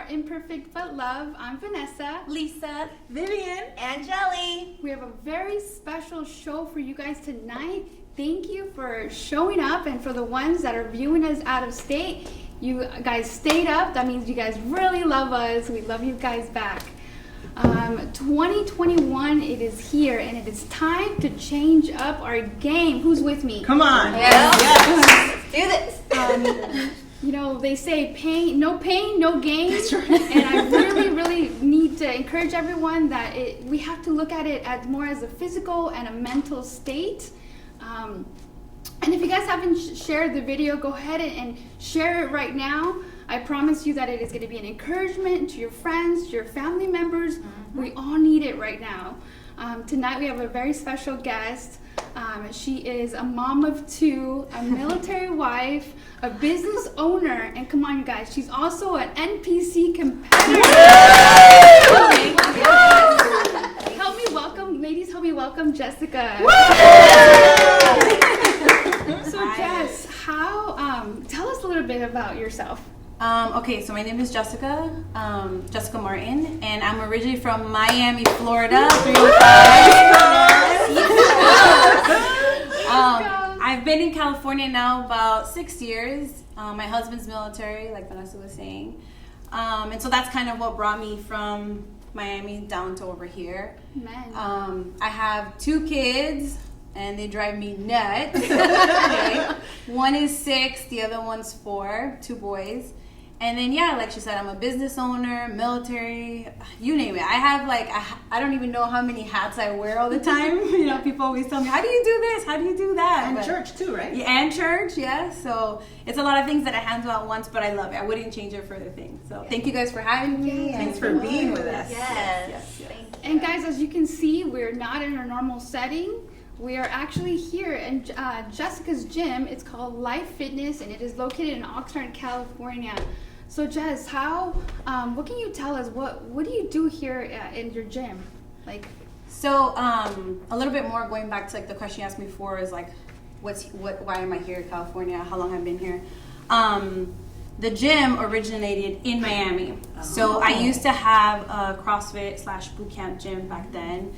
our Imperfect But Love. I'm Vanessa, Lisa, Vivian, and Jelly. We have a very special show for you guys tonight. Thank you for showing up, and for the ones that are viewing us out of state, you guys stayed up. That means you guys really love us. We love you guys back. 2021, it is here, and it is time to change up our game. Who's with me? come on. Yes. Let's do this. You know, they say no pain, no gain. That's right. And I really need to encourage everyone that we have to look at it as more as a physical and a mental state. And if you guys haven't shared the video, go ahead and share it right now. I promise you that it is going to be an encouragement to your friends, to your family members. Mm-hmm. We all need it right now. Tonight we have a very special guest. She is a mom of two, a military wife, a business owner, and come on, you guys, she's also an NPC competitor. Help me welcome, ladies, help me welcome Jessica. So Jess, tell us a little bit about yourself. Okay, so my name is Jessica Martin, and I'm originally from Miami, Florida. 305. I've been in California now about 6 years. My husband's military, like Vanessa was saying. And so that's kind of what brought me from Miami down to over here. Man. I have 2 kids, and they drive me nuts. Okay. One is 6, the other one's 4, 2 boys. And then, yeah, like she said, I'm a business owner, military, you name it. I have, I don't even know how many hats I wear all the time. You know, people always tell me, how do you do this? How do you do that? And church too, right? Yeah, and church, yeah. So it's a lot of things that I handle at once, but I love it. I wouldn't change it for the thing. So thank you guys for having me. Thanks for being with us. Yes. Yes. Thank you. And guys, as you can see, we're not in our normal setting. We are actually here in Jessica's gym. It's called Ibl Fitness, and it is located in Oxnard, California. So Jess, what can you tell us? What do you do here in your gym? So a little bit more going back to the question you asked me before is why am I here in California? How long I've been here? The gym originated in Miami. So I used to have a CrossFit / boot camp gym back then.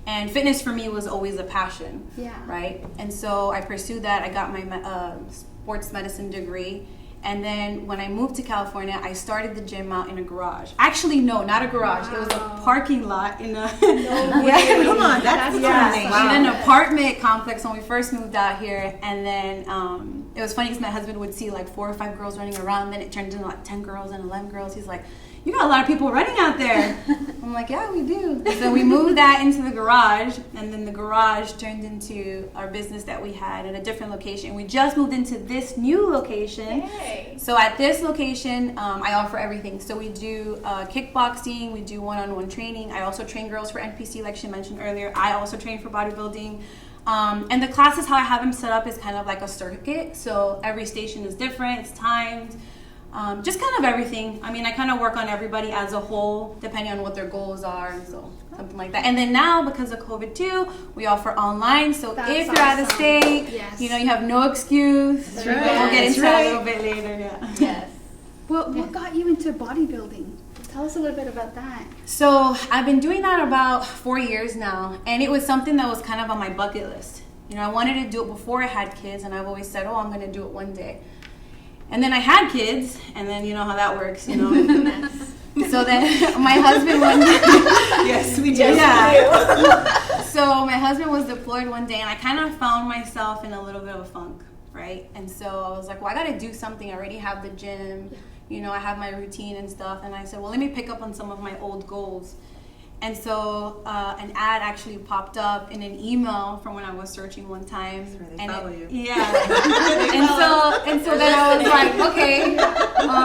And fitness for me was always a passion, right? And so I pursued that. I got my sports medicine degree. And then when I moved to California, I started the gym out in a garage. Actually, no, not a garage. Wow. It was a parking lot in a... Yeah, come on, that's awesome. Wow. In an apartment complex when we first moved out here. And then it was funny because my husband would see 4 or 5 girls running around. Then it turned into 10 girls and 11 girls. He's like, you got a lot of people running out there. I'm like, yeah, we do. So we moved that into the garage, and then the garage turned into our business that we had in a different location. We just moved into this new location. Yay. So at this location, I offer everything. So we do kickboxing, we do one-on-one training. I also train girls for NPC, like she mentioned earlier. I also train for bodybuilding. And the classes, how I have them set up is kind of like a circuit. So every station is different, it's timed. Just kind of everything. I mean, I kind of work on everybody as a whole, depending on what their goals are, so something like that. And then now, because of COVID too, we offer online. So if you're out of state, you have no excuse. That's right. We'll get into that a little bit later. Yeah. Yes. What got you into bodybuilding? Tell us a little bit about that. So I've been doing that about 4 years now, and it was something that was kind of on my bucket list. I wanted to do it before I had kids, and I've always said, I'm going to do it one day. And then I had kids, and then you know how that works, So then my husband Yes, we do. Yeah. So my husband was deployed one day, and I kind of found myself in a little bit of a funk, right? And so I was like, well, I got to do something. I already have the gym, I have my routine and stuff. And I said, well, let me pick up on some of my old goals. And so an ad actually popped up in an email from when I was searching one time. That's where they follow you. Yeah. and so then I was like, okay,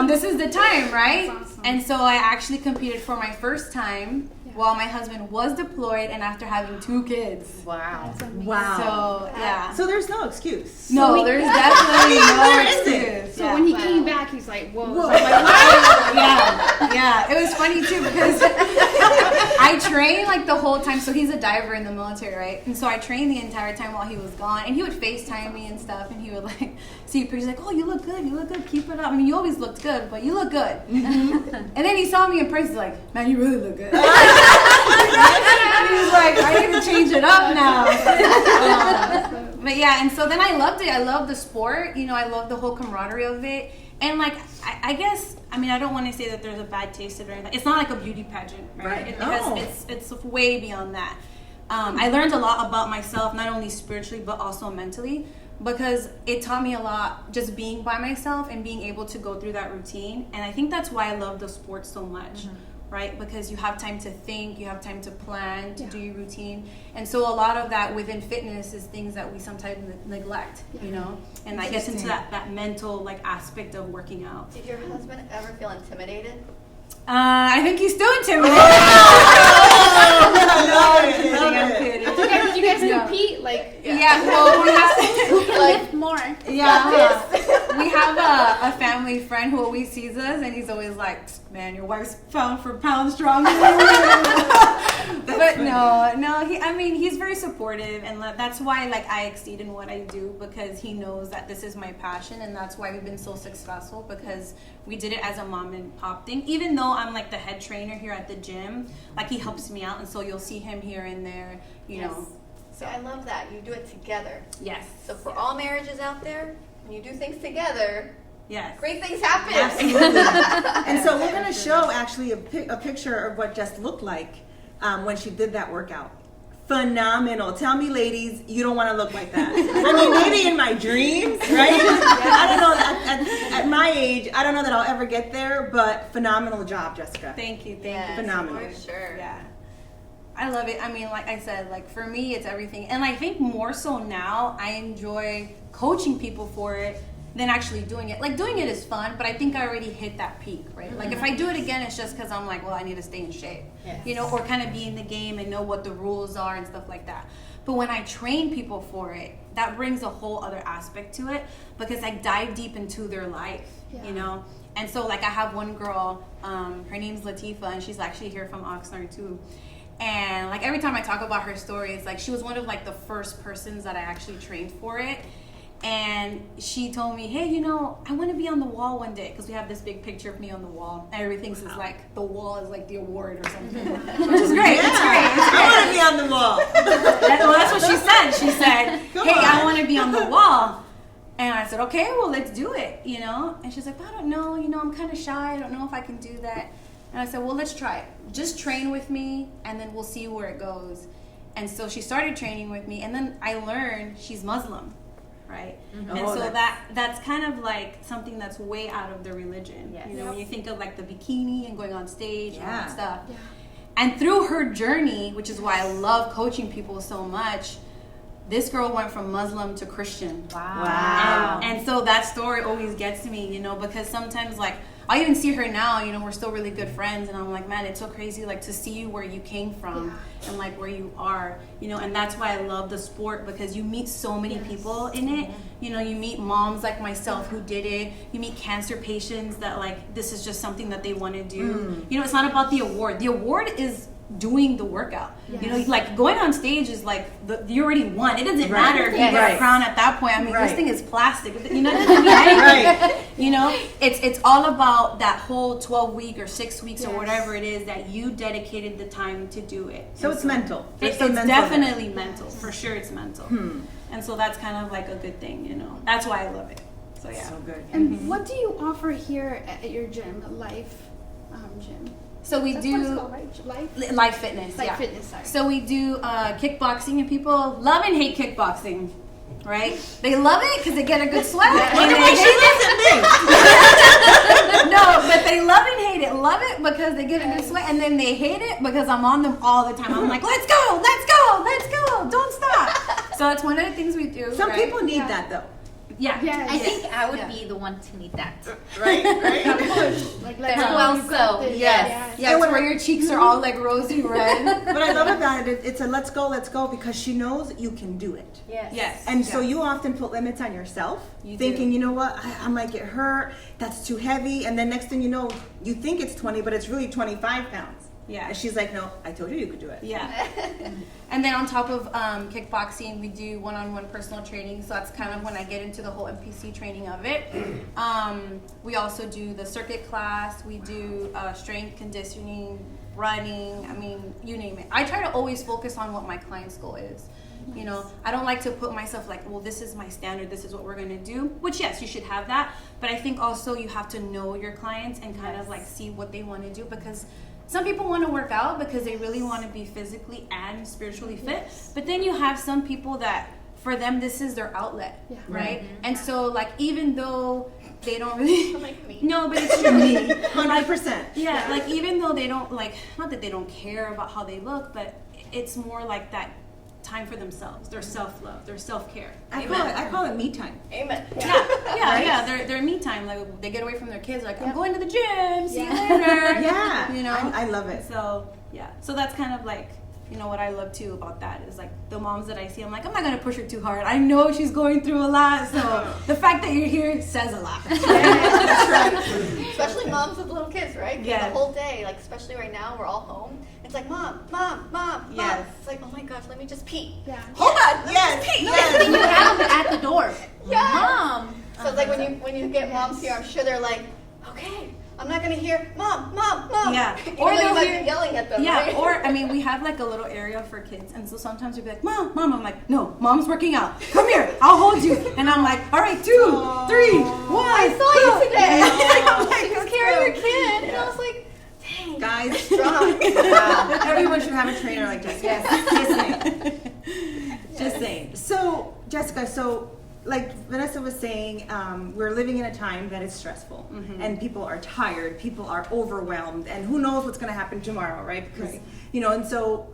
this is the time, right? That's awesome. And so I actually competed for my first time while my husband was deployed and after having 2 kids. Wow. Wow. So, yeah. So there's no excuse. No, there's definitely no There isn't. excuse. So when he came back, he's like, whoa. Whoa. So I'm like, Yeah. It was funny too because I I trained like the whole time. So he's a diver in the military, right? And so I trained the entire time while he was gone. And he would FaceTime me and stuff. And he would like see pictures like, oh, you look good. Keep it up. I mean, you always looked good, but you look good. And then he saw me in person, he's like, man, you really look good. And he was like, I need to change it up now. But yeah, and so then I loved it. I loved the sport. You know, I loved the whole camaraderie of it. And like, I guess, I mean, I don't want to say that there's a bad taste in it or anything. It's not like a beauty pageant, right? It's way beyond that. I learned a lot about myself, not only spiritually, but also mentally, because it taught me a lot just being by myself and being able to go through that routine. And I think that's why I love the sport so much. Right? Because you have time to think, you have time to plan, to do your routine. And so a lot of that within fitness is things that we sometimes neglect, you know? And I guess into that mental like aspect of working out. Did your husband ever feel intimidated? I think he's still intimidated. I'm kidding. Do you guys compete? Like, well, we have like more. We have a family friend who always sees us, and he's always like, "Man, your wife's pound for pound stronger." But no. He's very supportive, and that's why like I exceed in what I do, because he knows that this is my passion, and that's why we've been so successful, because we did it as a mom and pop thing. Even though I'm like the head trainer here at the gym, like he helps me out, and so you'll see him here and there, you know. So I love that you do it together. Yes. So for all marriages out there, when you do things together, yes, great things happen. Absolutely. And so we're going to show actually a picture of what Jess looked like when she did that workout. Phenomenal. Tell me, ladies, you don't want to look like that. I mean, maybe in my dreams, right? I don't know. At my age, I don't know that I'll ever get there, but phenomenal job, Jessica. Thank you. Phenomenal. For sure. Yeah. I love it. I mean, like I said, like for me, it's everything. And I think more so now, I enjoy coaching people for it than actually doing it. Like doing it is fun, but I think I already hit that peak, right? Like if I do it again, it's just because I'm like, well, I need to stay in shape, you know, or kind of be in the game and know what the rules are and stuff like that. But when I train people for it, that brings a whole other aspect to it, because I dive deep into their life, you know? And so like I have one girl, her name's Latifa, and she's actually here from Oxnard too. And like every time I talk about her story, it's like she was one of like the first persons that I actually trained for it. And she told me, hey, you know, I want to be on the wall one day, because we have this big picture of me on the wall. Everything's is like the wall is like the award or something, which is great. It's great. I want to be on the wall. Well, that's what she said. She said, hey, I want to be on the wall. And I said, okay, well, let's do it, you know? And she's like, I don't know, you know, I'm kind of shy. I don't know if I can do that. And I said, well, let's try it. Just train with me, and then we'll see where it goes. And so she started training with me, and then I learned she's Muslim, right? Mm-hmm. And so that's kind of like something that's way out of the religion. Yes. You know, when you think of like the bikini and going on stage and all that stuff. Yeah. And through her journey, which is why I love coaching people so much, this girl went from Muslim to Christian. Wow. And so that story always gets to me, you know, because sometimes like I even see her now, you know, we're still really good friends, and I'm like, man, it's so crazy like to see you where you came from and like where you are, you know. And that's why I love the sport, because you meet so many people in it. You know, you meet moms like myself who did it. You meet cancer patients that like this is just something that they want to do. You know, it's not about the award. The award is doing the workout. You know, like going on stage is like you already won. It doesn't matter if you get a crown at that point. I mean, this thing is plastic. You know, it doesn't mean anything. You know, it's all about that whole 12 week or 6 weeks or whatever it is that you dedicated the time to do it. So it's mental. It's definitely mental. For sure, it's mental. And so that's kind of like a good thing. You know, that's why I love it. So yeah. So good. And what do you offer here at your gym, Life Gym? So we do Life Fitness. Fitness, sorry. So we do kickboxing, and people love and hate kickboxing, right? They love it because they get a good sweat. And they hate it. No, but they love and hate it. Love it because they get a good sweat, and then they hate it because I'm on them all the time. I'm like, let's go, don't stop. So it's one of the things we do. Some people need that though. I think I would be the one to need that. Right. Like, yes. Yeah, it's where your cheeks are all like rosy red. What I love about it, it's a let's go, because she knows you can do it. Yes. And so you often put limits on yourself, thinking, you know what, I might get hurt, that's too heavy, and then next thing you know, you think it's 20, but it's really 25 pounds. Yeah. And she's like, no, I told you could do it. Yeah. And then on top of kickboxing, we do one-on-one personal training. So that's kind of when I get into the whole NPC training of it. We also do the circuit class. We do strength conditioning, running. I mean, you name it. I try to always focus on what my client's goal is. You know, I don't like to put myself like, well, this is my standard, this is what we're going to do, which yes, you should have that. But I think also you have to know your clients and kind of like see what they want to do, because some people want to work out because they really want to be physically and spiritually fit. But then you have some people that for them, this is their outlet, right? Mm-hmm. And so like, even though they don't really, like me. No, but it's true. 100%. Yeah, like even though they don't like, not that they don't care about how they look, but it's more like that time for themselves, their self-love, their self-care. I call it me time. Amen. Yeah. Their me time. Like they get away from their kids. Like I'm going to the gym. See you later. Yeah, you know. I love it. So yeah. So that's kind of like, you know, what I love too about that is like the moms that I see. I'm like, I'm not gonna push her too hard. I know she's going through a lot. So the fact that you're here says a lot. Especially moms with little kids, right? Yeah. The whole day, like especially right now, we're all home. It's like mom. Yes. It's like, oh my gosh, let me just pee. Yeah. Hold on. Yes. Then you have them at the door. Yeah. Mom. So it's like when you get moms here, I'm sure they're like, okay, I'm not gonna hear mom. Yeah. Or they'll you might hear- be yelling at them. Yeah, Right? or I mean, we have like a little area for kids, and so sometimes we'll be like, Mom. I'm like, no, Mom's working out. Come here, I'll hold you. And I'm like, all right, 2, 3, 1. I saw you today. I'm like, She was carrying her kid, and I was like, dang, Guys, strong. everyone should have a trainer like Jessica. Just saying. So, Jessica, like Vanessa was saying, we're living in a time that is stressful, and people are tired, people are overwhelmed, and who knows what's going to happen tomorrow, right? Because, you know, and so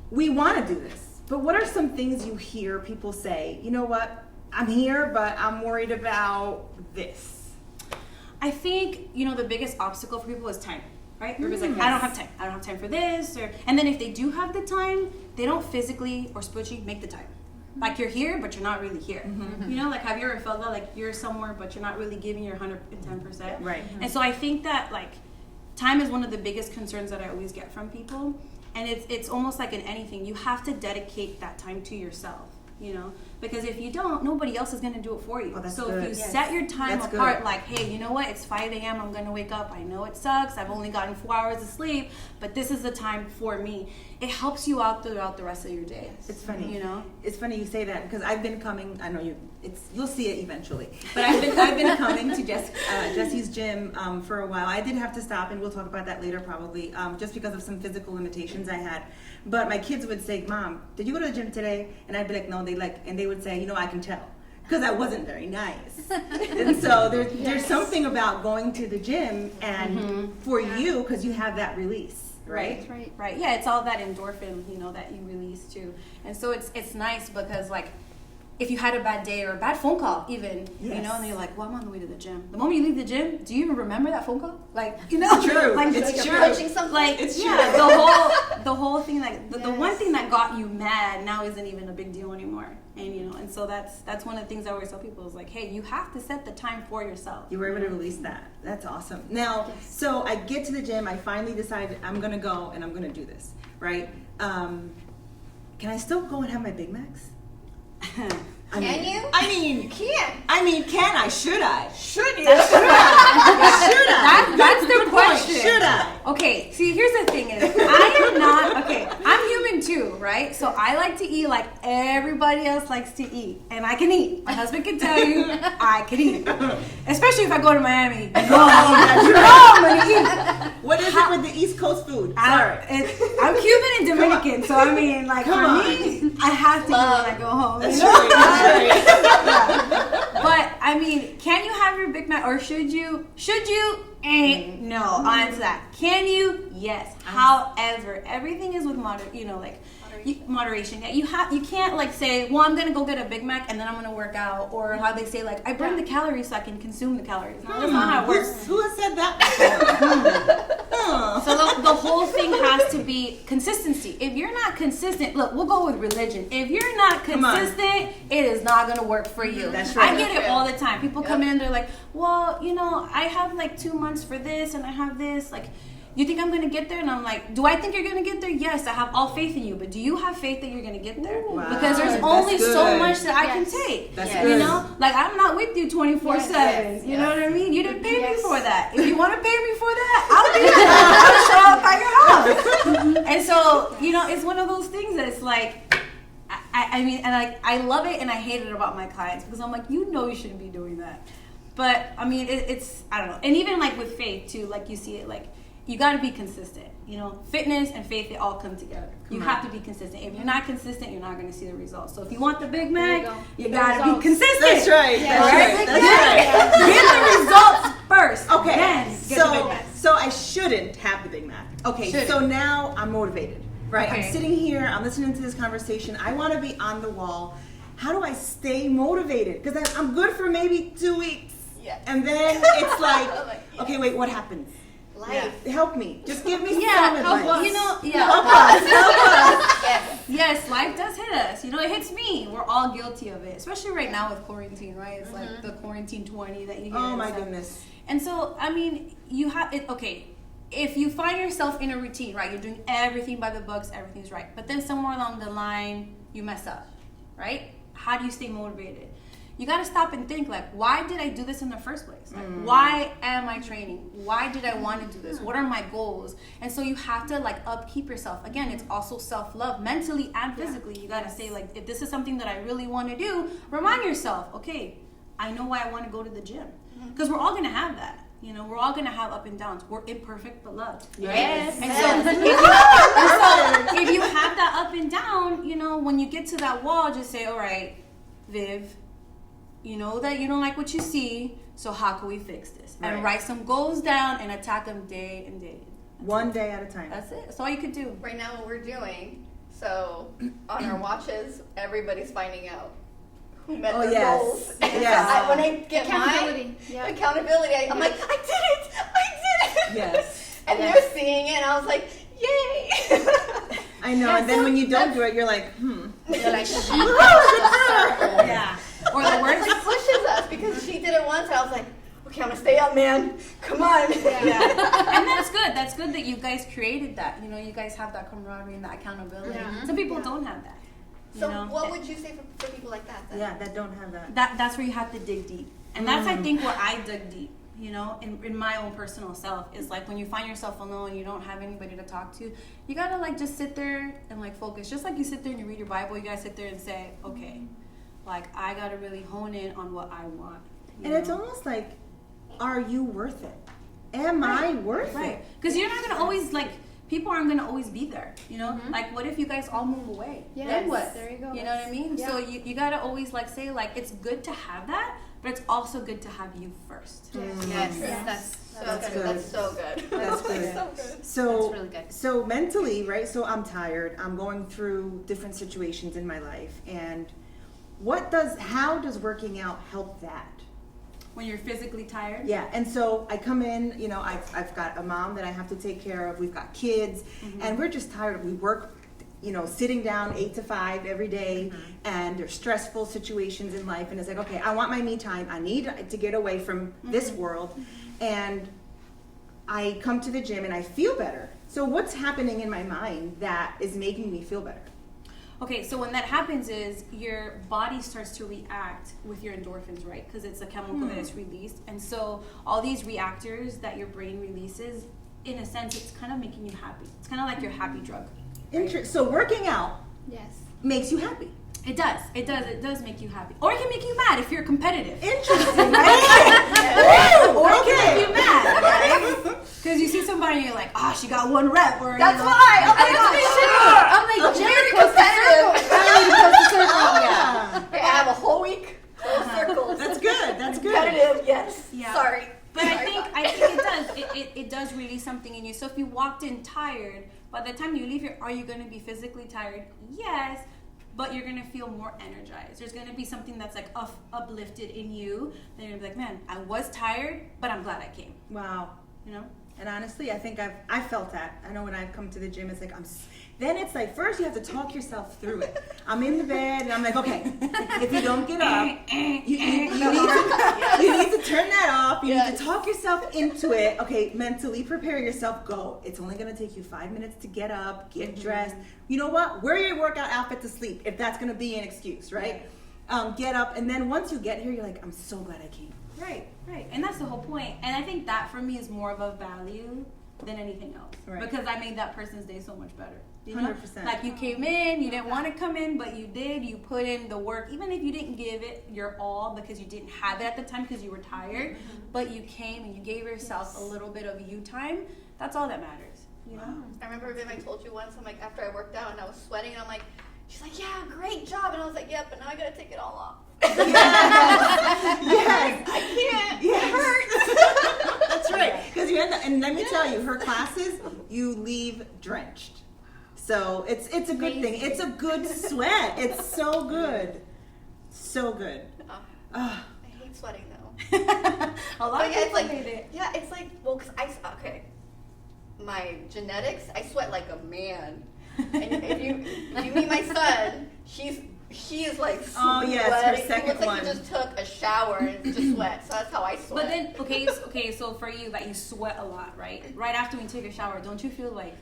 we want to do this. But what are some things you hear people say, you know what, I'm here, but I'm worried about this? I think, you know, the biggest obstacle for people is time, right? Everybody's like, I don't have time. I don't have time for this. And then if they do have the time, they don't physically or spiritually make the time. Like you're here, but you're not really here. You know, like have you ever felt that like you're somewhere, but you're not really giving your 110%? Right. And so I think that like time is one of the biggest concerns that I always get from people. And it's almost like in anything, you have to dedicate that time to yourself, you know? Because if you don't, nobody else is going to do it for you. Oh, that's so good. if you set your time That's apart, good. like, hey, you know what? It's 5 a.m. I'm going to wake up. I know it sucks. I've only gotten 4 hours of sleep, but this is the time for me. It helps you out throughout the rest of your day. It's funny. You know? It's funny you say that because I've been coming. I know you'll see it eventually. But I've been coming to Jesse's gym for a while. I did have to stop, and we'll talk about that later probably, just because of some physical limitations I had. But my kids would say, "Mom, did you go to the gym today?" And I'd be like, "No." And they would say, "You know, I can tell." Because I wasn't very nice. And so there's something about going to the gym and for you, because you have that release. Right? Right. Yeah, it's all that endorphin, you know, that you release too. And so it's nice because like if you had a bad day or a bad phone call even, you know, and you're like, well, I'm on the way to the gym. The moment you leave the gym, do you even remember that phone call? Like, you know, It's true. like It's You're true. punching something. like It's yeah, the whole thing, like the one thing that got you mad now isn't even a big deal anymore. And you know, and so that's one of the things I always tell people is like, hey, you have to set the time for yourself. You were able to release that. That's awesome. Now, so I get to the gym. I finally decide I'm going to go and I'm going to do this, right? Can I still go and have my Big Macs? Can you? I mean, You can. can I? Should I? Should you? That's the question. Should I? Okay, see, here's the thing is, I am not, okay, I'm human too, right? So I like to eat like everybody else likes to eat. And I can eat. My husband can tell you, I can eat. Especially if I go to Miami. You know I'm gonna eat. What is it with the East Coast food? Sorry. I'm Cuban and Dominican, so I mean, like, for me, I have to eat when I go home. That's you know? right. But I mean, can you have your Big Mac, or should you? No. I'll answer that. Can you? Yes. However, everything is with moderation. Yeah, you can't like say, well, I'm gonna go get a Big Mac and then I'm gonna work out, or how they say like, I burn the calories so I can consume the calories. No, that's not how it works. Who has said that before? So the whole thing has to be consistency. If you're not consistent, look, we'll go with religion. If you're not consistent, it is not going to work for you. That's right. I get it all the time. People come in, they're like, well, you know, I have like 2 months for this and I have this. Like, you think I'm going to get there? And I'm like, do I think you're going to get there? Yes, I have all faith in you. But do you have faith that you're going to get there? Wow. Because there's That's only so good. much that I can Yes. take. That's Yes. good. You know? Like, I'm not with you 24/7. Yes. You know what I mean? You didn't pay me Yes. for that. If you want to pay me for that, I'll be there. I'll show up at your house. And so, you know, it's one of those things that it's like, I mean, and I love it and I hate it about my clients because I'm like, you know you shouldn't be doing that. But, I mean, it's, I don't know. And even, like, with faith, too, like, you see it, like, you got to be consistent. You know, fitness and faith, they all come together. You have to be consistent. If you're not consistent, you're not going to see the results. So if you want the Big Mac, you got to be Results. consistent. That's right. Yeah. That's Right? right. That's right. Get the results first. Okay, Then get the Big so Mac. so I shouldn't have the Big Mac. Okay, Shouldn't. so now I'm motivated, right? Okay. I'm sitting here, I'm listening to this conversation. I want to be on the wall. How do I stay motivated? Because I'm good for maybe 2 weeks, Yeah. and then it's like, Yeah. okay, wait, what happens? Life. Help me. Just give me Yeah, some help advice. us. you know, Help yeah. us. Help us. Yes. Yes, life does hit us. You know, it hits me. We're all guilty of it, especially right now with quarantine, right? It's like the quarantine 20 that you hear. Oh my and stuff. goodness. And so, I mean, you have it. Okay, if you find yourself in a routine, right, you're doing everything by the books, everything's right, but then somewhere along the line you mess up, right? How do you stay motivated? You got to stop and think, like, why did I do this in the first place? Like, why am I training? Why did I want to do this? What are my goals? And so you have to, like, upkeep yourself. Again, it's also self-love, mentally and physically. You got to say, like, if this is something that I really want to do, remind yourself, okay, I know why I want to go to the gym. Because we're all going to have that. You know, we're all going to have up and downs. We're imperfect but loved. Yes. And Yes. so if you have that up and down, you know, when you get to that wall, just say, all right, Viv, you know that you don't like what you see, so how can we fix this? And Right. write some goals down and attack them day and day. One day at a time. That's it. That's all you could do. Right now, what we're doing, so on our watches, everybody's finding out who met Oh, their yes. goals. Yes. When I get Accountability. my Yeah. accountability, I'm like, I did it! Yes. And Yes. they're seeing it, and I was like, yay! I know, and then when you don't do it, you're like, You're like, Yeah. Or the But worst. it like pushes us because she did it once, and I was like, okay, I'm gonna stay up, man. Come on. Yeah. And that's good. That's good that you guys created that. You know, you guys have that camaraderie and that accountability. Yeah. Some people Yeah. don't have that. You So know? what would you say for people like that? Then? yeah, that don't have that. That's where you have to dig deep. And that's, I think, where I dug deep, you know, in my own personal self. Is like when you find yourself alone, you don't have anybody to talk to, you gotta, like, just sit there and, like, focus. Just like you sit there and you read your Bible, you gotta sit there and say, okay, like, I gotta really hone in on what I want. you And it's know? almost like, are you worth it? Am I worth Right. it? Because you're not gonna always, like, people aren't gonna always be there, you know? Like, what if you guys all move away? Yes. Then what? There you go. You know what I mean? Yeah. So you gotta always, like, say, like, it's good to have that, but it's also good to have you first. Yes. Yes. That's so That's good. good. That's so good. That's good. so good. So, That's really good. so mentally, right? So I'm tired. I'm going through different situations in my life, and how does working out help that? When you're physically tired. Yeah, and so I come in, you know, I've got a mom that I have to take care of. We've got kids, and we're just tired. We work, you know, sitting down 8 to 5 every day, and there's stressful situations in life. And it's like, okay, I want my me time. I need to get away from this world, and I come to the gym and I feel better. So what's happening in my mind that is making me feel better? Okay, so when that happens is your body starts to react with your endorphins, right? Because it's a chemical that is released. And so all these reactors that your brain releases, in a sense, it's kind of making you happy. It's kind of like your happy drug. So working out Yes. makes you happy. It does. It does make you happy. Or it can make you mad if you're competitive. Interesting, right? Or it can Okay. make you mad, right? Because you see somebody and you're like, oh, she got one rep. Or, That's you know, why. Oh my I gosh. know. I'm like, I'm Jenny very goes to circle. competitive. Ah, I have a whole week full of circles. that's good. That's good. Competitive, yes. Yeah. Sorry. But I Sorry think about it does. It does release something in you. So if you walked in tired, by the time you leave here, are you going to be physically tired? Yes, but you're going to feel more energized. There's going to be something that's like uplifted in you. Then you're going to be like, man, I was tired, but I'm glad I came. Wow. You know? And honestly, I think I felt that. I know when I come to the gym, it's like then it's like first you have to talk yourself through it. I'm in the bed and I'm like, okay, if you don't get up, you need to turn that off. You need to talk yourself into it. Okay, mentally prepare yourself. Go. It's only gonna take you 5 minutes to get up, get dressed. You know what? Wear your workout outfit to sleep if that's gonna be an excuse, right? Get up, and then once you get here, you're like, I'm so glad I came. Right, and that's the whole point. And I think that for me is more of a value than anything else, because I made that person's day so much better. You know? 100%. Like you came in, you didn't want to come in, but you did. You put in the work, even if you didn't give it your all because you didn't have it at the time because you were tired. But you came and you gave yourself a little bit of you time. That's all that matters. You know. I remember Viv, I told you once. I'm like, after I worked out and I was sweating, and I'm like, she's like, yeah, great job, and I was like, yeah, but now I gotta take it all off. Yes. I can't. Yes. It hurts. That's right. Because you end up, and let me tell you, her classes, you leave drenched. So it's a good thing. It's a good sweat. It's so good. So good. I hate sweating though. A lot of people hate it. Yeah, it's like, well, because my genetics, I sweat like a man. And if you meet my son, she is like sweating. Oh yes, her second he looks like one. he just took a shower and just sweat. So that's how I sweat. But then, okay, so for you, that you sweat a lot, right? Right after you take a shower, don't you feel like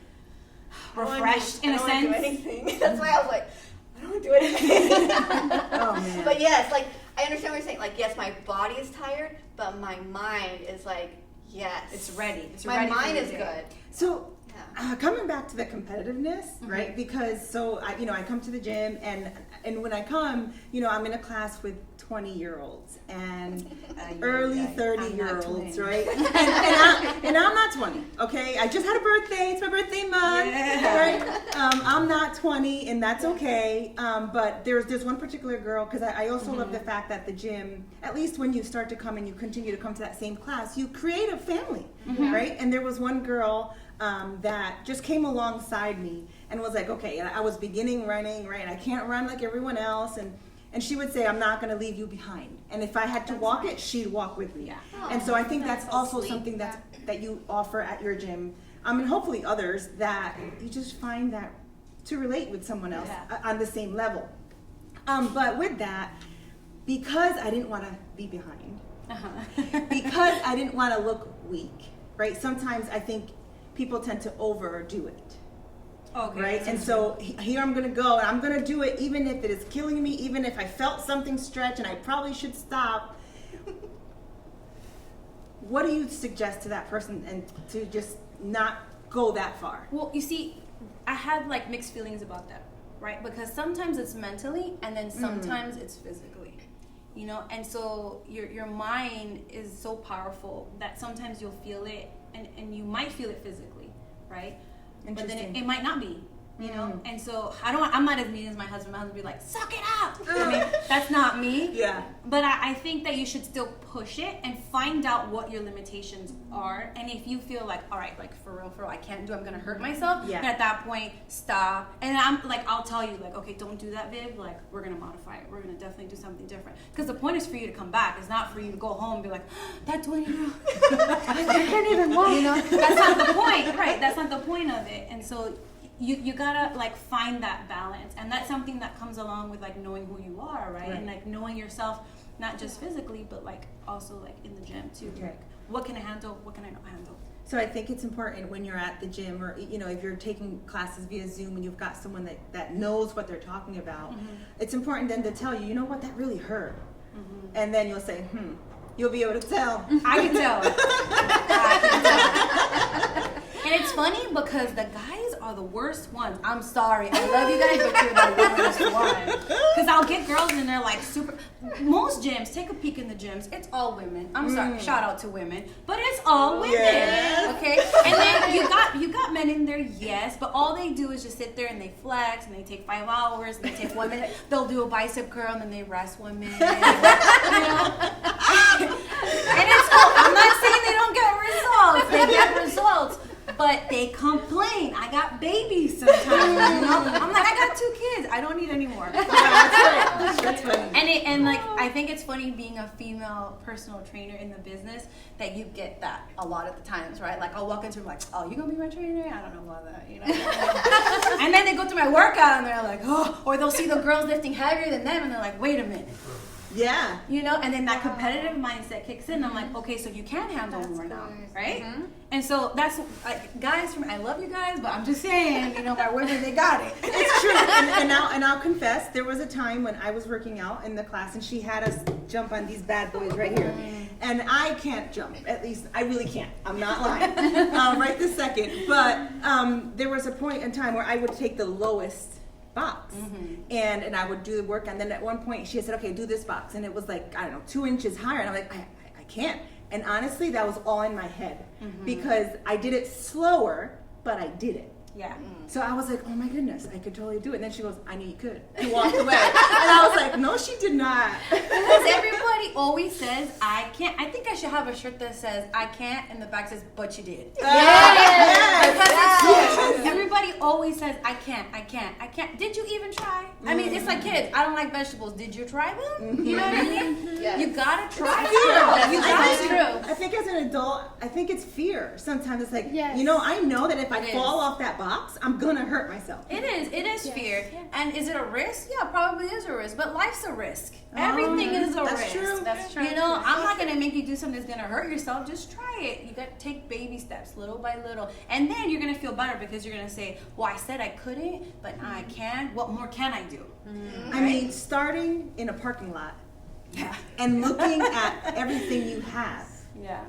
refreshed in a sense? I don't do anything. That's why I was like, I don't do anything. Oh man. But yes, like I understand what you're saying. Like yes, my body is tired, but my mind is like, yes, It's ready. my mind is good. So coming back to the competitiveness, right? Because I come to the gym and when I come, I'm in a class with 20-year-olds and early 30-year-olds, right? and I'm not 20, okay? I just had a birthday. It's my birthday month, right? I'm not 20, and that's okay. But there's one particular girl, because I also love the fact that the gym, at least when you start to come and you continue to come to that same class, you create a family, right? And there was one girl that just came alongside me and was like, okay, and I was beginning running, right? I can't run like everyone else, and she would say, I'm not going to leave you behind. And if I had to walk it, she'd walk with me. And so I think that's also something that you offer at your gym, and hopefully others, that you just find that to relate with someone else on the same level. But with that, because I didn't want to be behind, because I didn't want to look weak, right? Sometimes I think people tend to overdo it. Okay. Right? And so here I'm going to go, and I'm going to do it even if it is killing me, even if I felt something stretch and I probably should stop. What do you suggest to that person and to just not go that far? Well, you see, I had like mixed feelings about that, right? Because sometimes it's mentally and then sometimes it's physically. And so your mind is so powerful that sometimes you'll feel it and you might feel it physically, right? But then it might not be, And so I'm not as mean as my husband. My husband would be like, suck it up. I mean, that's not me. Yeah. But I think that you should still push it and find out what your limitations are. And if you feel like, all right, like for real, I can't do it, I'm going to hurt myself. Yeah. And at that point, stop. And I'm like, I'll tell you like, okay, don't do that, Viv. Like, we're going to modify it. We're going to definitely do something different. Because the point is for you to come back. It's not for you to go home and be like, that 20-year-old, I can't even walk. That's not the point, right? That's not the point of it. And so you gotta like find that balance, and that's something that comes along with like knowing who you are, right? And like knowing yourself, not just physically, but like also like in the gym too. Okay. Like, what can I handle? What can I not handle? So I think it's important when you're at the gym, or if you're taking classes via Zoom and you've got someone that knows what they're talking about, it's important then to tell you, what, that really hurt, and then you'll say, you'll be able to tell. I can tell. And it's funny because the guys are the worst ones. I'm sorry. I love you guys, but you're the worst ones. Because I'll get girls and they're like super. Most gyms, take a peek in the gyms, it's all women. I'm sorry, shout out to women, but it's all women. Yes. Okay? And then you got men in there, yes, but all they do is just sit there and they flex and they take 5 hours and they take 1 minute. They'll do a bicep curl and then they rest 1 minute. And it's cool. I'm not saying they don't get results. They get results. But they complain. I got babies sometimes. You know? I'm like, I got 2 kids. I don't need any more. That's funny. And like, I think it's funny being a female personal trainer in the business that you get that a lot of the times, right? Like, I'll walk into like, oh, you gonna be my trainer? I don't know about that, you know? And then they go through my workout and they're like, oh, or they'll see the girls lifting heavier than them and they're like, wait a minute. Yeah. You know, and then that competitive mindset kicks in. I'm like, okay, so you can handle more now, right? And so that's like, guys. I love you guys, but I'm just saying, you know, my women, they got it. It's true. And I'll confess, there was a time when I was working out in the class, and she had us jump on these bad boys right here, and I can't jump. At least I really can't. I'm not lying. Right this second. But there was a point in time where I would take the lowest box and I would do the work, and then at one point she said, okay, do this box, and it was like, I don't know, 2 inches higher, and I'm like, I can't. And honestly, that was all in my head because I did it slower, but I did it. Yeah. So I was like, oh my goodness, I could totally do it. And then she goes, I knew you could. And walked away. And I was like, no, she did not. Because everybody always says, I can't. I think I should have a shirt that says, I can't, and the back says, but you did. Yes. Because it's so true. Everybody always says, I can't. Did you even try? I mean, it's like kids. I don't like vegetables. Did you try them? You know what I mean? Yes. You gotta try Fear. them. That's true. I think as an adult, I think it's fear. Sometimes it's like, Yes. you know, I know that if I It fall off that box, I'm gonna hurt myself. It is fear. Yeah. And is it a risk? Yeah, probably is a risk. But life's a risk. Everything is a that's risk. true. That's true. You know, I'm not gonna make you do something that's gonna hurt yourself. Just try it. You gotta take baby steps, little by little. And then you're gonna feel better because you're gonna say, well, I said I couldn't, but now I can. What more can I do? I mean, starting in a parking lot Yeah. and looking at everything you have, Yeah.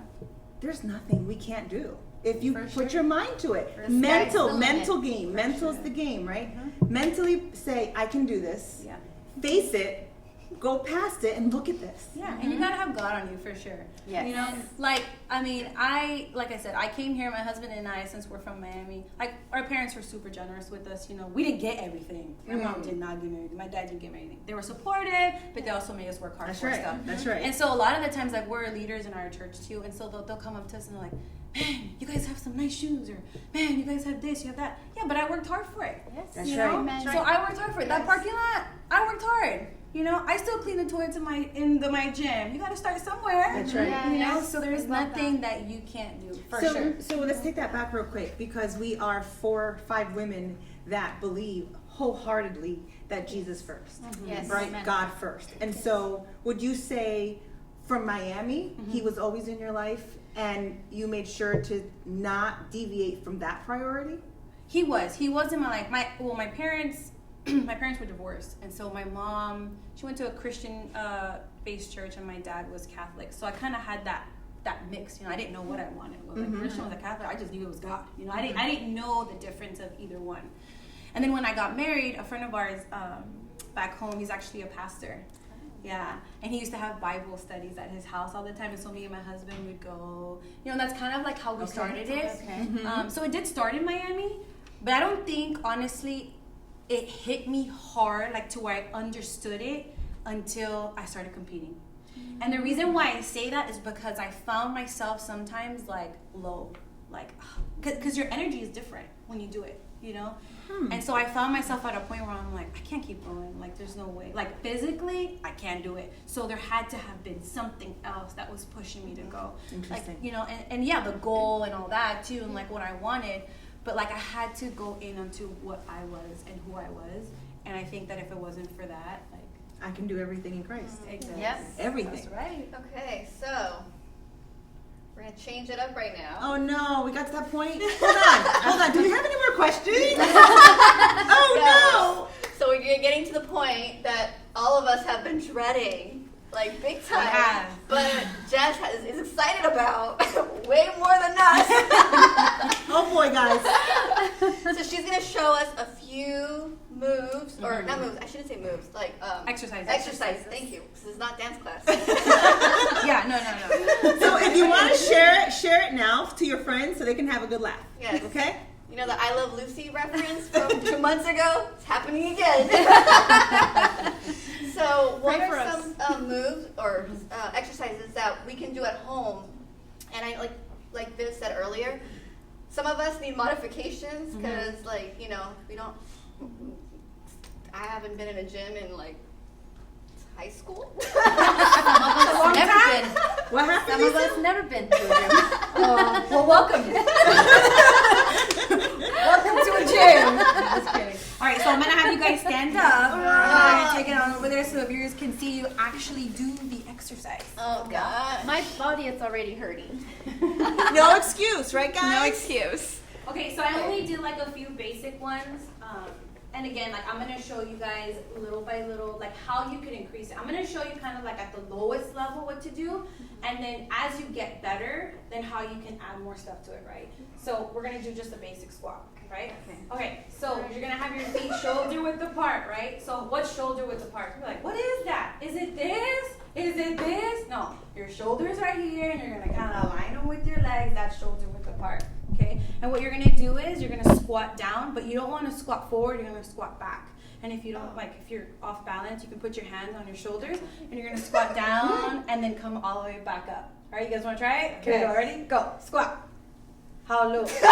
there's nothing we can't do. If you For put sure. your mind to it. The sky's the Mental limit. game. Mental's the game, right? Mentally say, I can do this. Yeah. Face it, go past it, and look at this. Yeah, and you gotta have God on you for sure. Yes. You know, like I said, I came here, my husband and I, since we're from Miami, like our parents were super generous with us. You know, we didn't get everything. My mom did not give me everything. My dad didn't give me anything. They were supportive, but they also made us work hard That's for right. stuff. That's right. And so a lot of the times, like we're leaders in our church too, and so they'll come up to us and they're like, man, you guys have some nice shoes, or man, you guys have this, you have that. Yeah, but I worked hard for it. Yes. That's You right. know? Amen. So I worked hard for it. That parking lot, I worked hard. You know, I still clean the toilets in my gym. You got to start somewhere. That's right. Yeah. You know, Yes. so there's I love nothing that you can't do for so, sure. So let's take that back real quick, because we are 4 or 5 women that believe wholeheartedly that Jesus first, Yes. right? Amen. God first. And so would you say from Miami, he was always in your life and you made sure to not deviate from that priority? He was in my life. My parents were divorced, and so my mom, she went to a Christian based church, and my dad was Catholic. So I kind of had that mix. You know, I didn't know what I wanted. Was I Christian? Was I Catholic? I just knew it was God. You know, I didn't know the difference of either one. And then when I got married, a friend of ours back home, he's actually a pastor. Yeah, and he used to have Bible studies at his house all the time, and so me and my husband would go. You know, and that's kind of like how we started it. Okay. So it did start in Miami, but I don't think, honestly, it hit me hard, like to where I understood it until I started competing. And the reason why I say that is because I found myself sometimes like low, like, because your energy is different when you do it, you know? And so I found myself at a point where I'm like, I can't keep going. Like, there's no way. Like, physically, I can't do it. So there had to have been something else that was pushing me to go. Interesting. Like, you know, and yeah, the goal and all that too, and like what I wanted. But like, I had to go in onto what I was and who I was. And I think that if it wasn't for that, like, I can do everything in Christ. exactly. Yes. Everything. That's right. Okay, so we're gonna change it up right now. Oh no, we got to that point? Hold on. Do we have any more questions? Oh So we're getting to the point that all of us have been dreading, like big time. have. But Jess is excited about way more than us. no! Oh boy, guys. So she's gonna show us a few moves, or not moves. I shouldn't say moves. Like Exercises. Exercises. Thank you. This is not dance class. Yeah, no. So if you want to share it now to your friends so they can have a good laugh. Yes. Okay? You know the I Love Lucy reference from 2 months ago? It's happening again. So what Pray for are us. some moves or exercises that we can do at home? And I like Viv said earlier, some of us need modifications because, like, you know, we don't. I haven't been in a gym in like high school. Some of us never been. What happened? Some of us never been to a gym. Well, welcome. Welcome to a gym. Just kidding. All right, so I'm gonna have you guys stand up. We're gonna take it on over there so the viewers can see you actually do the exercise. Oh God. My body is already hurting. No excuse, right, guys? No excuse. Okay, so I only did like a few basic ones. And again, like I'm gonna show you guys little by little, like how you can increase it. I'm gonna show you kind of like at the lowest level what to do, and then as you get better, then how you can add more stuff to it, right? So we're gonna do just a basic squat, right? Okay, so you're gonna have your feet shoulder width apart, right? So what's shoulder width apart? You're like, what is that? Is it this? Is it this? No, your shoulders right here, and you're gonna kind of align them with your legs. That's shoulder width apart. Okay, and what you're gonna do is you're gonna squat down, but you don't want to squat forward. You're gonna squat back. And if you don't if you're off balance, you can put your hands on your shoulders, and you're gonna squat down and then come all the way back up. All right, you guys want to try it? Okay, ready? Go. Squat. How low? There you go.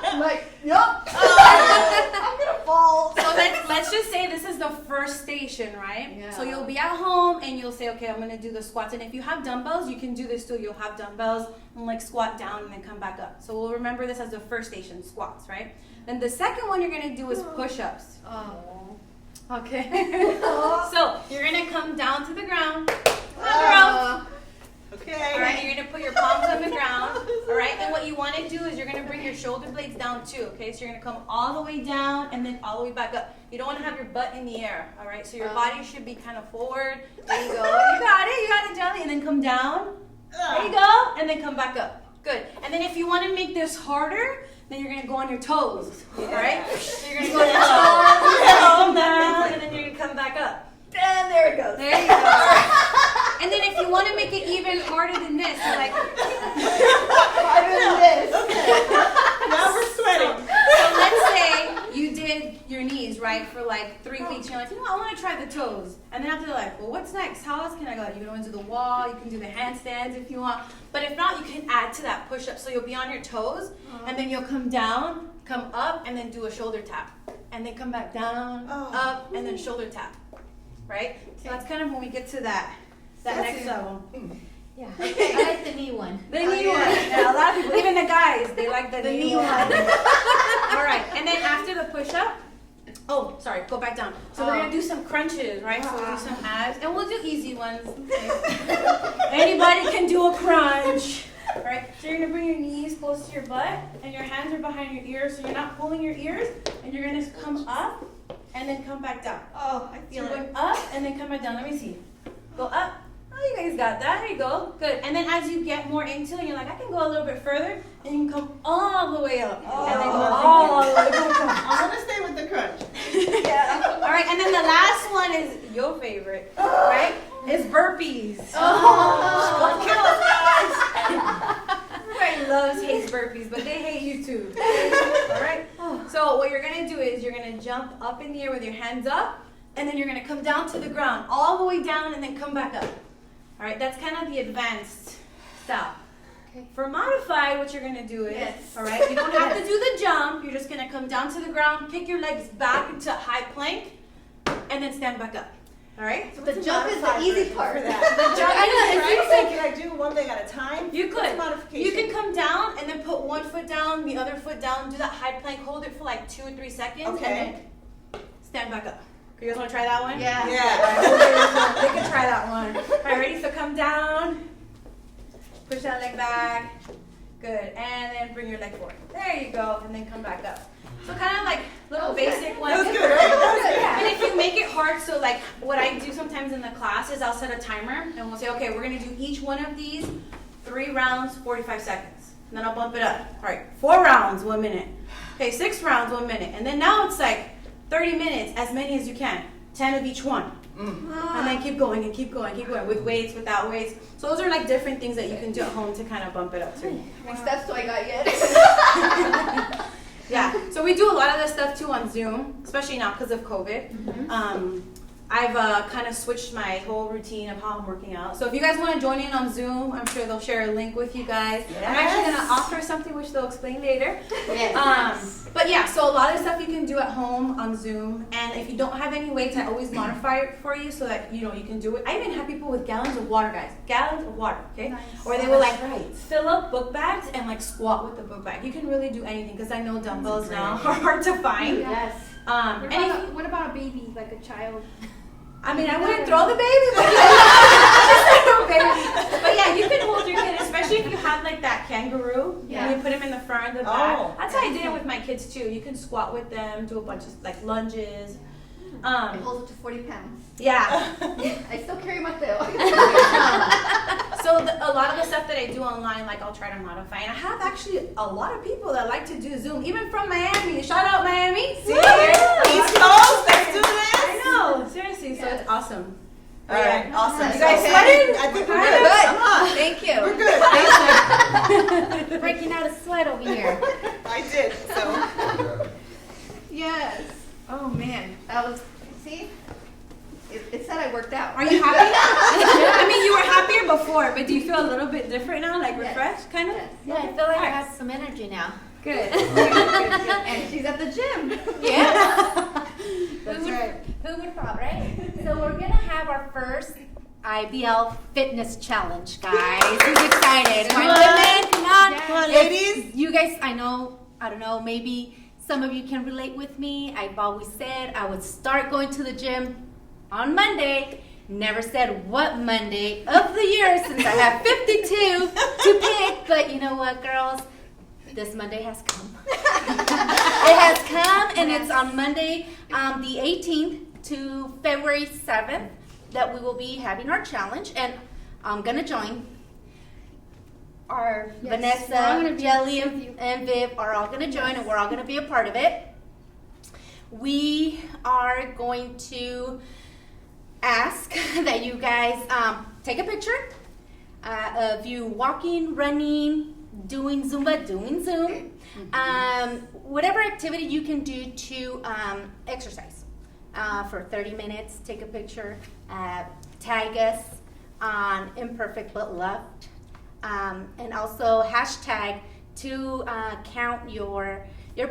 I'm like, yup. I'm gonna fall. So let's just say this is the first station, right? Yeah. So you'll be at home and you'll say, okay, I'm gonna do the squats. And if you have dumbbells, you can do this too. You'll have dumbbells and like squat down and then come back up. So we'll remember this as the first station, squats, right? Then the second one you're gonna do is push-ups. Oh. Okay. So you're gonna come down to the ground. Come on, girl. Okay. All right, you're gonna put your palms on the ground. All right, and what you want to do is you're gonna bring your shoulder blades down too. Okay, so you're gonna come all the way down and then all the way back up. You don't want to have your butt in the air. All right, so your body should be kind of forward. There you go. You got it, jelly, and then come down. There you go, and then come back up. Good. And then if you want to make this harder, then you're gonna go on your toes. All right, so you're gonna go on your toes, come down, and then you're gonna come back up. And there it goes. There you go. And then if you want to make it even harder than this, you're like, Harder than this. Now we're sweating. so let's say you did your knees, right, for like 3 weeks. You're like, you know, I want to try the toes. And then after, like, well, what's next? How else can I go? You can go into the wall. You can do the handstands if you want. But if not, you can add to that push-up. So you'll be on your toes, and then you'll come down, come up, and then do a shoulder tap. And then come back down, up, and then shoulder tap. Right? So that's kind of when we get to that next level. Yeah. I like the knee one. The knee one. Yeah, a lot of people, even the guys, they like the knee one. All right, and then after the push-up, go back down. So we're gonna do some crunches, right? So we'll do some abs, and we'll do easy ones. Anybody can do a crunch. All right, so you're gonna bring your knees close to your butt, and your hands are behind your ears, so you're not pulling your ears, and you're gonna come up, and then come back down. Oh, I So feel you're it. going up, and then come back down. Let me see. Go up. Oh, you guys got that. There you go. Good. And then as you get more into it, you're like, I can go a little bit further, and you can come all the way up, and then go all the way back up. I'm gonna stay with the crunch. Yeah. All right, and then the last one is your favorite, right? It's burpees. Everybody hates burpees, but they hate you too. All right? So what you're going to do is you're going to jump up in the air with your hands up, and then you're going to come down to the ground, all the way down, and then come back up. All right? That's kind of the advanced style. Okay. For modified, what you're going to do is, Yes. all right, you don't have to do the jump. You're just going to come down to the ground, kick your legs back into high plank, and then stand back up. All right? The jump is the easy part. For that. The jump is Right? So can I do one thing at a time? You What's could. modification? You can come down and then put one foot down, the other foot down, do that high plank, hold it for like 2 or 3 seconds, Okay. and then stand back up. You guys want to try that one? Yeah. Yeah. They can try that one. All right, ready? So come down, push that leg back. Good. And then bring your leg forward. There you go. And then come back up. So kind of like little basic ones. That was good, right? That was good. And if you make it hard, so like what I do sometimes in the class is I'll set a timer and we'll say, okay, we're going to do each one of these 3 rounds, 45 seconds. And then I'll bump it up. All right, 4 rounds, 1 minute. Okay, 6 rounds, 1 minute. And then now it's like 30 minutes, as many as you can. 10 of each one. And then keep going and keep going, keep going. With weights, without weights. So those are like different things that you can do at home to kind of bump it up to. How many steps do I got yet? Yeah, so we do a lot of this stuff too on Zoom, especially now because of COVID. I've kind of switched my whole routine of how I'm working out. So if you guys want to join in on Zoom, I'm sure they'll share a link with you guys. Yes. I'm actually going to offer something which they'll explain later. Yes. But yeah, so a lot of stuff you can do at home on Zoom. And if you don't have any weights, I always modify it for you so that you can do it. I even have people with gallons of water, guys. Gallons of water, okay? Nice. Or they will fill up book bags and like squat with the book bag. You can really do anything because I know dumbbells now are hard to find. Yes. What about a baby, like a child? I mean, I wouldn't throw the baby, but yeah, you can hold your kid, especially if you have like that kangaroo. Yeah. And you put him in the front, the back. Oh. That's how I did it with my kids too. You can squat with them, do a bunch of like lunges. It holds up to 40 pounds. Yeah. I still carry my tail. So a lot of the stuff that I do online, like I'll try to modify. And I have actually a lot of people that like to do Zoom, even from Miami. Shout out Miami. See? East Coast, let's do this. I know, seriously. So it's awesome. All right, awesome. You guys Okay. sweating? I think we're Good. good. Come on. Thank you. We're good. Breaking out a sweat over here. I did, so. Yes. Oh man, that was. See, it said I worked out. Are you happy now? I mean, you were happier before, but do you feel a little bit different now, like Yes. refreshed, kind of? Yes. Yeah, I feel like I have some energy now. Good. And she's at the gym. Yeah. That's who would, right. Who would thought, right? So we're gonna have our first Ibl Fitness Challenge, guys. Who's excited? Come My on. women, come on. Yes. Come on, ladies. You guys, I don't know, maybe some of you can relate with me. I've always said I would start going to the gym on Monday. Never said what Monday of the year since I have 52 to pick. But you know what, girls? This Monday has come. It has come, and it's on Monday, the 18th to February 7th that we will be having our challenge. And I'm going to join. Our Yes, we're all gonna Vanessa, be Jelly, with you. and Viv are all going to join, and we're all going to be a part of it. We are going to ask that you guys take a picture of you walking, running, doing Zumba, doing Zoom, whatever activity you can do to exercise for 30 minutes. Take a picture, tag us on Imperfect but Loved. And also hashtag to count your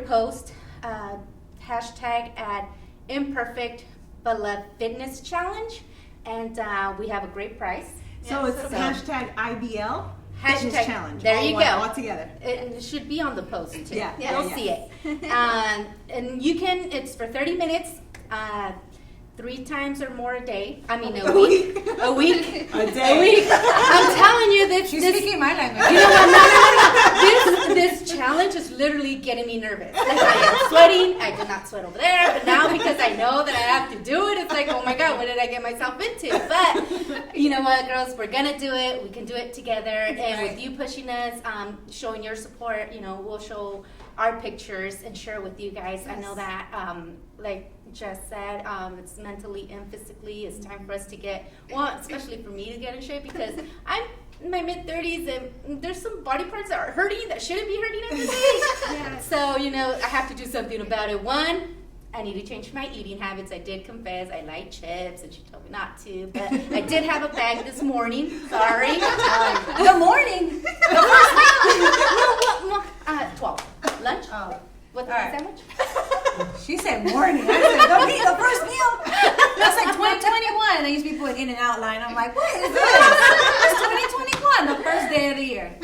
post, hashtag at Imperfect but Love Fitness Challenge, and we have a great prize. So it's hashtag IBL Fitness Hashtag, Challenge. there all you one, go. All together. It should be on the post too. Yeah, You'll yeah. see it. And you can, it's for 30 minutes, 3 times or more a day. I mean a week. A week. A day. A week. I'm telling you this. She's this speaking my language. You know what? No. This challenge is literally getting me nervous. Like, I am sweating. I did not sweat over there, but now because I know that I have to do it, it's like, oh my God, what did I get myself into? But you know what, girls, we're gonna do it. We can do it together, and with you pushing us, showing your support, we'll show our pictures and share with you guys. I know that, like Jess said, it's mentally and physically. It's time for us to get, especially for me to get in shape because I'm in my mid-30s and there's some body parts that are hurting that shouldn't be hurting every day. Yeah. So, I have to do something about it. One, I need to change my eating habits. I did confess I like chips and she told me not to, but I did have a bag this morning. Sorry. The morning. The first meal. 12. Lunch. Oh. What's All right. the sandwich? She said morning. I said the first meal. That's like 2021. These people in In-N-Out line. I'm like, what is this? It's 2021, the first day of the year.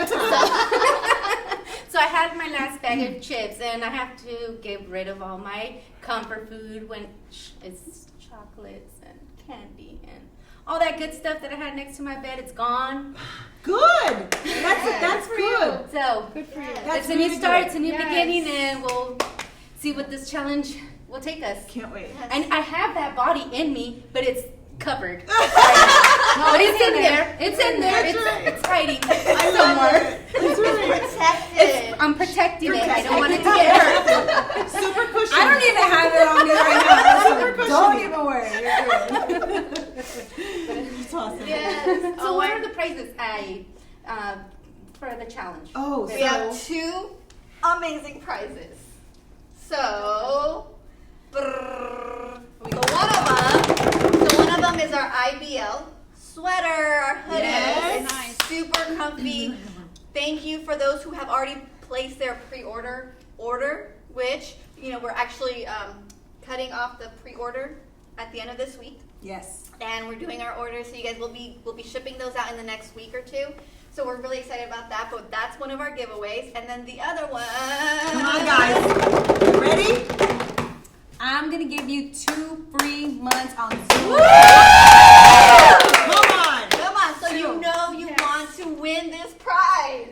So I had my last bag of chips, and I have to get rid of all my comfort food when it's chocolates and candy and all that good stuff that I had next to my bed. It's gone. Good. That's good. So Good for you. That's it's a new really start, good. it's a new Yes. beginning, and we'll see what this challenge will take us. Can't wait. And I have that body in me, but it's covered. But it's in there. It's in there. That's right. It's hiding I love somewhere. it. It's really Protected. I'm protecting it. I don't want it to get hurt. super cushion. I don't even have it on me right now. Super Don't cushiony. even worry. You're good. It's awesome. Yes. So what are the prizes for the challenge? Oh, We have 2 amazing prizes. So, one of them, thank you for those who have already placed their pre-order which, we're actually cutting off the pre-order at the end of this week. Yes. And we're doing our orders, so you guys will be shipping those out in the next week or two. So we're really excited about that, but that's one of our giveaways. And then the other one. Come on, guys. You ready? I'm gonna give you 2 free months on Zoom. Come on. Come on, so you want to win this prize.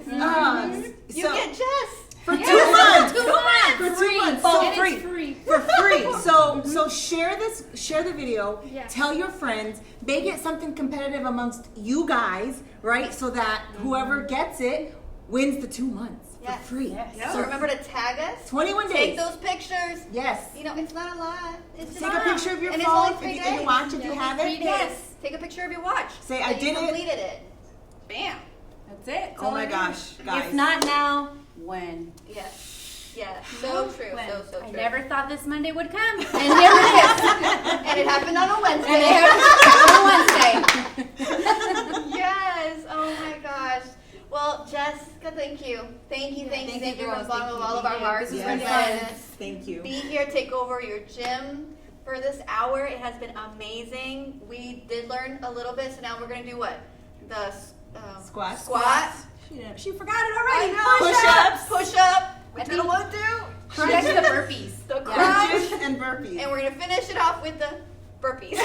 You So- get Jess. For 2 months. 2 months. For 2 months. And So it's free. free. For free. So share the video. Yes. Tell your friends. Make it something competitive amongst you guys, right? So that whoever gets it wins the 2 months Yes. for free. Yes. So remember to tag us. 21 days. Take those pictures. Yes. It's not a lot. It's Take a just picture of your and phone it's only 3 if you days. watch if you have it. Yes. Take a picture of your watch. Say, that I did you it. completed it. Bam. That's it. That's Oh all my it is. gosh, guys. If not now, when? Yes. Yes. So true. When? So true. I never thought this Monday would come, and here it is. And it happened on a Wednesday. And it happened on Wednesday. Yes. Oh my gosh. Well, Jessica, thank you. Thank you from the bottom of all of our hearts. This was for really letting fun. us Thank you. Be here, take over your gym for this hour. It has been amazing. We did learn a little bit, so now we're gonna do what? The Squat. Squat. She forgot it already. Push-ups. Push-up. Which I don't want to do. Next to the burpees. The crunch. Crunches and burpees. And we're gonna finish it off with the burpees. Good.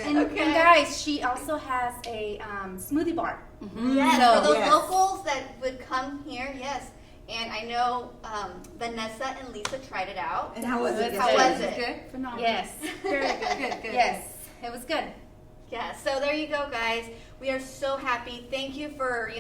And, Okay. and guys, she also has a smoothie bar. Yes, So- for those Yes. locals that would come here, yes. And I know Vanessa and Lisa tried it out. And how was it? How was it? Good. Phenomenal. Yes. Very good. Good. Yes, it was good. Yeah, so there you go, guys. We are so happy. Thank you for,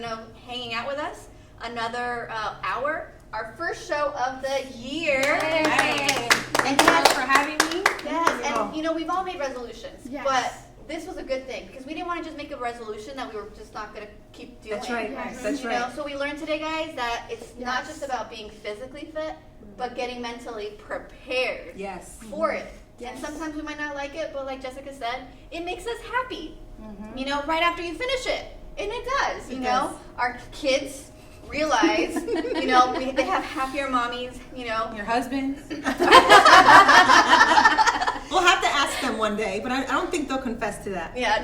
hanging out with us. Another hour. Our first show of the year. Thank you guys for having me. Yes, and we've all made resolutions. Yes. But this was a good thing because we didn't want to just make a resolution that we were just not going to keep doing. That's right. Yes. That's right. So we learned today, guys, that it's not Yes. just about being physically fit, but getting mentally prepared Yes. for it. Yes. And sometimes we might not like it, but like Jessica said, it makes us happy. Right after you finish it. And it does, It does. Our kids realize, they have happier mommies, Your husband. We'll have to ask them one day, but I don't think they'll confess to that. Yeah,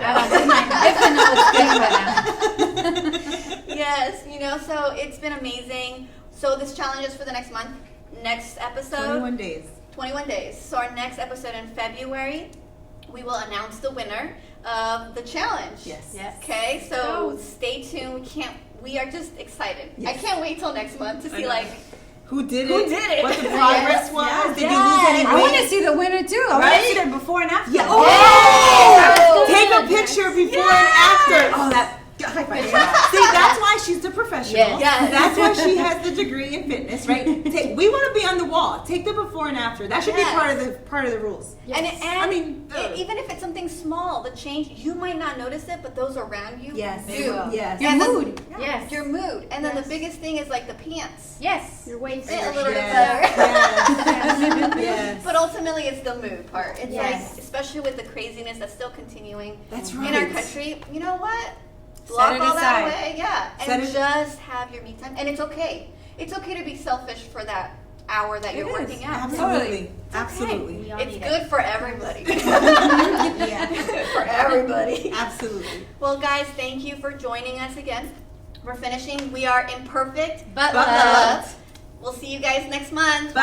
Yes, so it's been amazing. So this challenge is for the next month. Next episode, 21 days. 21 days. So our next episode in February, we will announce the winner of the challenge. Yes. Okay, so stay tuned. We are just excited. Yes. I can't wait till next month to I see know. who did it? What the progress was? Yes. Did you lose any I want to weight? see the winner too. I want Right? to see their before and after. Yeah. Oh! Take a picture before and after. Oh, that. High five. See, that's why she's the professional. Yes. That's why she has the degree in fitness, right? We want to be on the wall. Take the before and after. That should Yes. be part of the rules. And Even if it's something small, the change, you might not notice it, but those around you Yes. do. Yes. Your And mood. Yes. Your mood. And then Yes. the biggest thing is like the pants. Yes. Your waist. Fit a little bit Yes. better. Yes. But ultimately, it's the mood part. It's Yes. like, especially with the craziness that's still continuing That's in right. our country, you know what? Set Block it all that aside. away, yeah. Set And it- just have your me time. And it's okay. It's okay to be selfish for that hour that you're It is. working out. Absolutely. We Absolutely. all It's need good for everybody. Yeah. For everybody. Absolutely. Well, guys, thank you for joining us again. We're finishing. We are imperfect, But But love. We'll see you guys next month. Bye.